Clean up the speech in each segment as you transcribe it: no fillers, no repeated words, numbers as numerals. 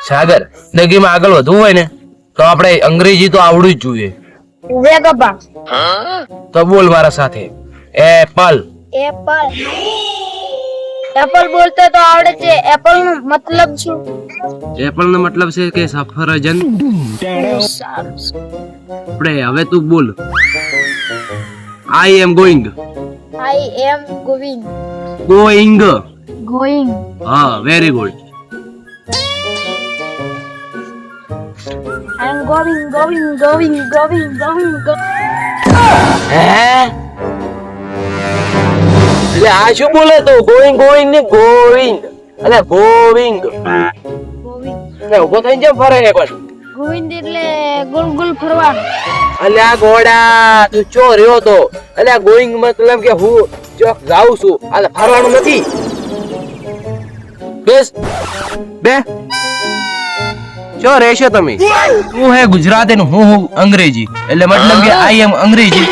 સાગર, જિંદગીમાં આગળ વધવું હોય ને તો આપણે અંગ્રેજી તો આવડવું જ જોઈએ. Way Gabba. તો બોલ મારા સાથે. એપલ. એપલ. એપલ બોલતે તો આવડે છે. એપલ નો મતલબ શું? એપલ નો મતલબ છે કે સફરજન. સારું. આપણે હવે તું બોલ. I am going. I am going. Going. Going. હા, very good. I am going. હે? એટલે આ શું બોલે તો? ગોઈંગ ને ગોઈંગ. એટલે ગોઈંગ. એટલે ઉભો થઈને જેમ ફરે ને પણ. ગોવિંદ એટલે ગોલ ગોલ ફરવાનું. અલ્યા ગોડા, તું ચો રહ્યો તો. અલ્યા ગોઈંગ મતલબ કે હું ચોક જાઉં છું. આ ફરવાનું નથી. બેસ બે ચો રહેશો તમે. તું હે ગુજરાતી ને હું અંગ્રેજી. એટલે મતલબ કે આઈ એમ અંગ્રેજી.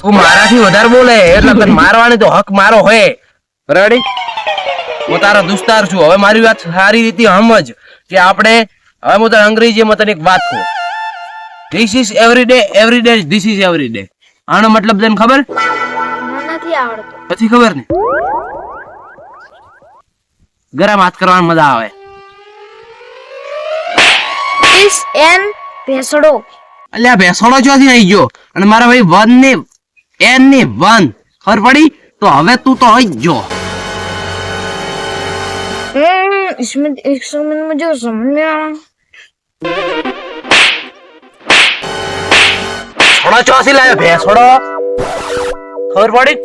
તું મારાથી વધારે બોલે એટલે તને મારવાની તો હક મારો હોય. રેડી? હું તારો દોસ્તાર છું. હવે મારી વાત સારી રીતે સમજ કે આપણે હવે હું તને અંગ્રેજીમાં તને એક વાત કહું. This is every day this is every day. આનો મતલબ તને ખબર? નથી આવડતું. નથી ખબર ને? ગરમ હાથ કરવાની મજા આવે. ઇસ એન ભેસડો. અલ્યા ભેસોડો ચોથી આવી ગયો અને મારા ભાઈ વન ને એન ને વન ખબર પડી? તો હવે તું તો આવી જ જો. इसमें एक समय मुझे समझ में आ रहा. છોડો ચોથી લાવ્યો ભેસોડો ખબર પડી?